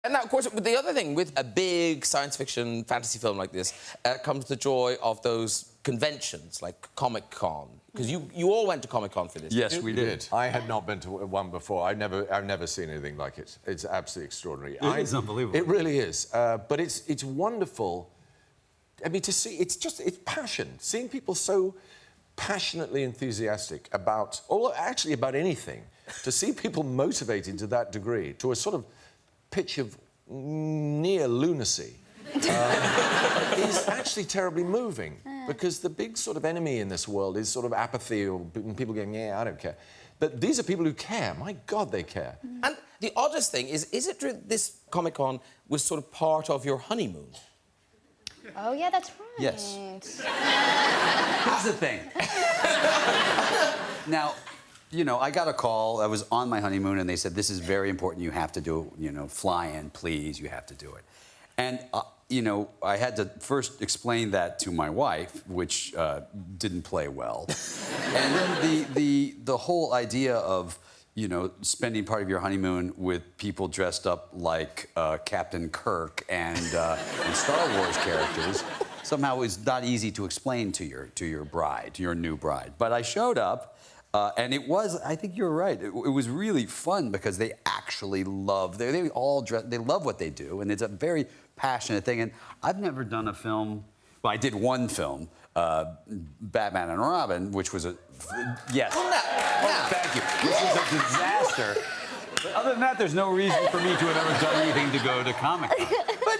And now, of course, the other thing with a big science fiction fantasy film like this comes the joy of those conventions like Comic-Con. Because you all went to Comic-Con for this. Yes, we did. I had not been to one before. I've never seen anything like it. It's absolutely extraordinary. It's unbelievable. It really is. But it's wonderful. I mean, to see it's passion. Seeing people so passionately enthusiastic about, or actually about anything, to see people motivated to that degree, to a sort of pitch of near lunacy, is actually terribly moving. Because the big sort of enemy in this world is sort of apathy or people going, yeah, I don't care. But these are people who care. My God, they care. And the oddest thing is it true this Comic-Con was sort of part of your honeymoon? Oh, yeah, that's right. Yes. Here's the thing. Now, you know, I got a call. I was on my honeymoon, and they said, this is very important. You have to do it. You know, fly in, please. You have to do it. And, you know, I had to first explain that to my wife, which didn't play well. And then the whole idea of, you know, spending part of your honeymoon with people dressed up like Captain Kirk and Star Wars characters somehow is not easy to explain to your bride, your new bride. But I showed up. And it was, I think you're right, it was really fun because they actually love, they all dress, they love what they do, and it's a very passionate thing. And I've never done a film, well, I did one film, Batman and Robin, which was a, yes. Well, no. Thank you. Which was a disaster. But other than that, there's no reason for me to have ever done anything to go to Comic-Con. But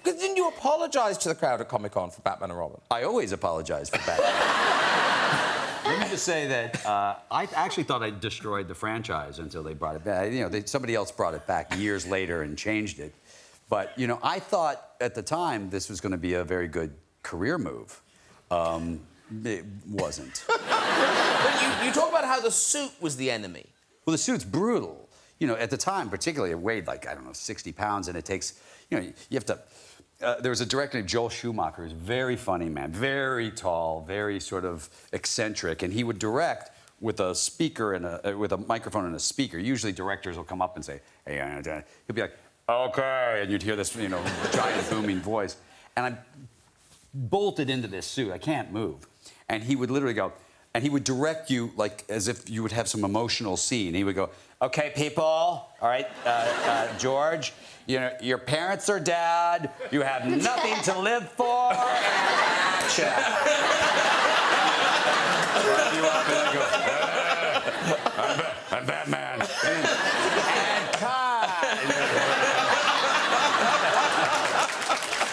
didn't you apologise to the crowd at Comic-Con for Batman and Robin? I always apologize for Batman. Let me just say that I actually thought I destroyed the franchise until they brought it back. You know, somebody else brought it back years later and changed it. But, you know, I thought at the time this was going to be a very good career move. It wasn't. But you talk about how the suit was the enemy. Well, the suit's brutal. You know, at the time, particularly, it weighed like, I don't know, 60 pounds, and it takes, you know, you have to... there was a director named Joel Schumacher, who's a very funny man, very tall, very sort of eccentric, and he would direct with a speaker and with a microphone and a speaker. Usually directors will come up and say, hey, he'll be like, okay, and you'd hear this, you know, giant booming voice. And I bolted into this suit. I can't move. And he would literally go, and he would direct you like as if you would have some emotional scene. He would go, okay, people, all right, George, you know, your parents are dead, you have nothing to live for, and action. You up and I go, I'm Batman. And cut.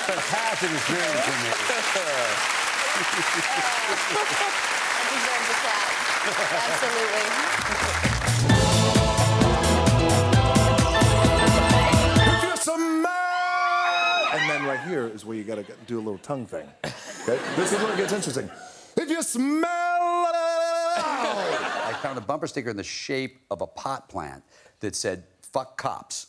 Fantastic experience for me. I deserve the clap. Absolutely. And then right here is where you gotta do a little tongue thing. Okay? This is where it gets interesting. If you smell I found a bumper sticker in the shape of a pot plant that said, fuck cops.